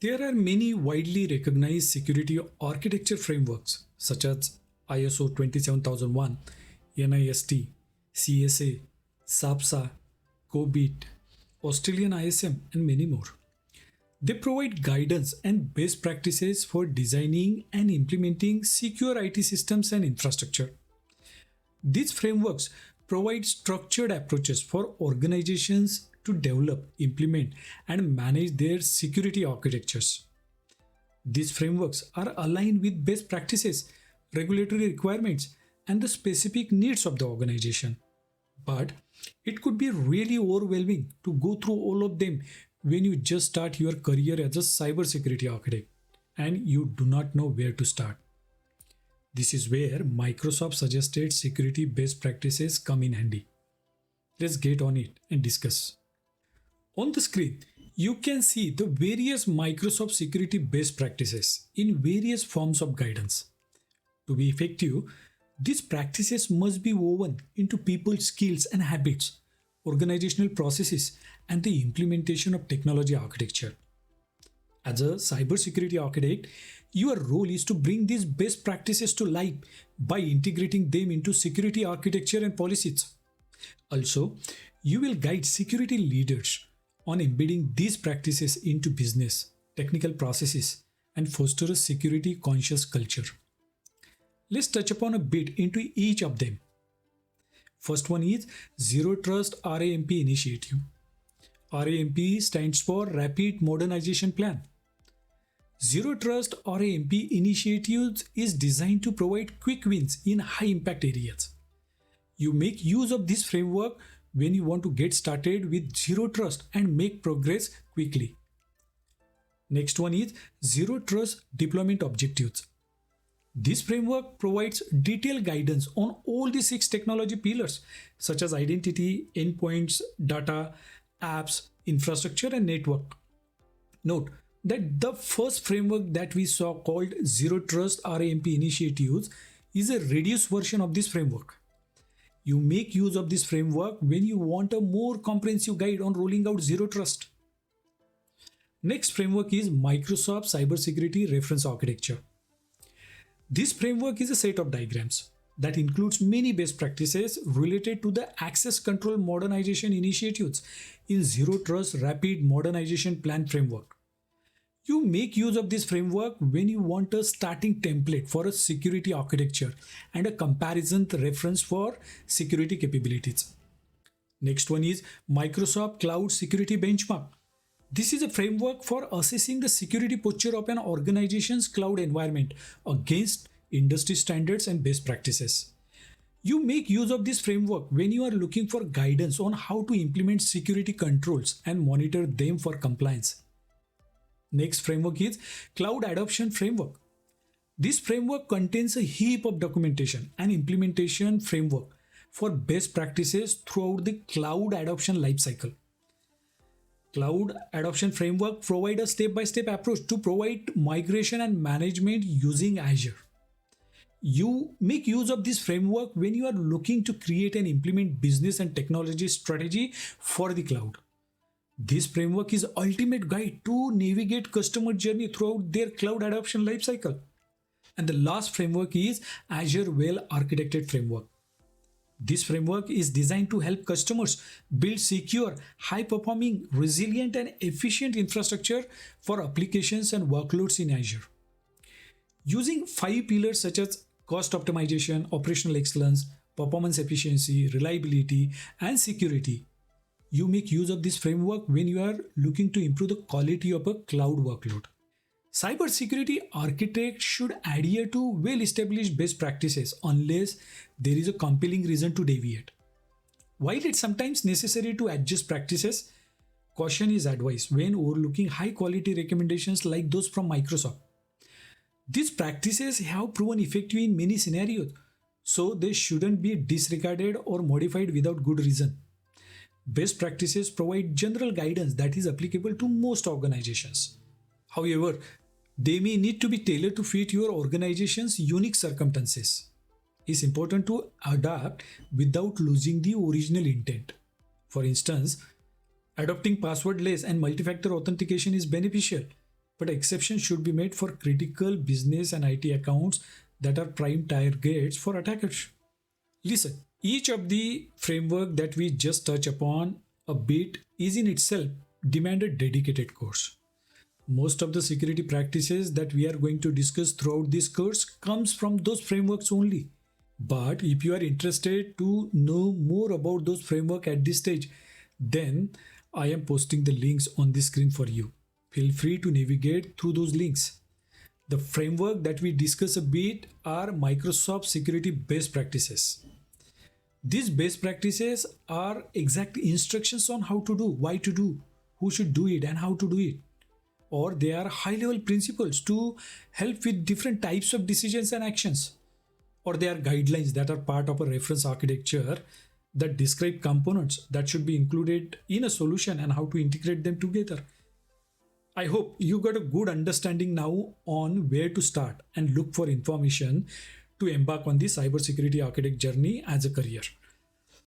There are many widely recognized security architecture frameworks such as ISO 27001, NIST, CSA, SAPSA, COBIT, Australian ISM, and many more. They provide guidance and best practices for designing and implementing secure IT systems and infrastructure. These frameworks provide structured approaches for organizations to develop, implement, and manage their security architectures. These frameworks are aligned with best practices, regulatory requirements, and the specific needs of the organization. But it could be really overwhelming to go through all of them when you just start your career as a cybersecurity architect and you do not know where to start. This is where Microsoft suggested security best practices come in handy. Let's get on it and discuss. On the screen, you can see the various Microsoft security best practices in various forms of guidance. To be effective, these practices must be woven into people's skills and habits, organizational processes, and the implementation of technology architecture. As a cybersecurity architect, your role is to bring these best practices to life by integrating them into security architecture and policies. Also, you will guide security leaders on embedding these practices into business, technical processes, and foster a security conscious culture. Let's touch upon a bit into each of them. First one is Zero Trust RAMP initiative. RAMP stands for Rapid Modernization Plan. Zero Trust RAMP initiatives is designed to provide quick wins in high impact areas. You make use of this framework when you want to get started with Zero Trust and make progress quickly. Next one is Zero Trust Deployment Objectives. This framework provides detailed guidance on all the 6 technology pillars such as identity, endpoints, data, apps, infrastructure, and network. Note that the first framework that we saw called Zero Trust RAMP initiatives is a reduced version of this framework. You make use of this framework when you want a more comprehensive guide on rolling out Zero Trust. Next framework is Microsoft Cybersecurity Reference Architecture. This framework is a set of diagrams that includes many best practices related to the access control modernization initiatives in Zero Trust Rapid Modernization Plan framework. You make use of this framework when you want a starting template for a security architecture and a comparison reference for security capabilities. Next one is Microsoft Cloud Security Benchmark. This is a framework for assessing the security posture of an organization's cloud environment against industry standards and best practices. You make use of this framework when you are looking for guidance on how to implement security controls and monitor them for compliance. Next framework is Cloud Adoption Framework. This framework contains a heap of documentation and implementation framework for best practices throughout the cloud adoption lifecycle. Cloud Adoption Framework provides a step-by-step approach to provide migration and management using Azure. You make use of this framework when you are looking to create and implement business and technology strategy for the cloud. This framework is ultimate guide to navigate customer journey throughout their cloud adoption lifecycle. And the last framework is Azure Well Architected Framework. This framework is designed to help customers build secure, high-performing, resilient, and efficient infrastructure for applications and workloads in Azure. Using 5 pillars such as cost optimization, operational excellence, performance efficiency, reliability, and security, you make use of this framework when you are looking to improve the quality of a cloud workload. Cybersecurity architects should adhere to well-established best practices unless there is a compelling reason to deviate. While it's sometimes necessary to adjust practices, caution is advised when overlooking high-quality recommendations like those from Microsoft. These practices have proven effective in many scenarios, so they shouldn't be disregarded or modified without good reason. Best practices provide general guidance that is applicable to most organizations. However, they may need to be tailored to fit your organization's unique circumstances. It's important to adapt without losing the original intent. For instance, adopting passwordless and multi-factor authentication is beneficial, but exceptions should be made for critical business and IT accounts that are prime targets for attackers. Listen, each of the framework that we just touch upon a bit is in itself demand a dedicated course. Most of the security practices that we are going to discuss throughout this course comes from those frameworks only. But if you are interested to know more about those framework at this stage, then I am posting the links on the screen for you. Feel free to navigate through those links. The framework that we discuss a bit are Microsoft security best practices. These best practices are exact instructions on how to do, why to do, who should do it, and how to do it. Or they are high level principles to help with different types of decisions and actions. Or they are guidelines that are part of a reference architecture that describe components that should be included in a solution and how to integrate them together. I hope you got a good understanding now on where to start and look for information to embark on the cybersecurity architect journey as a career.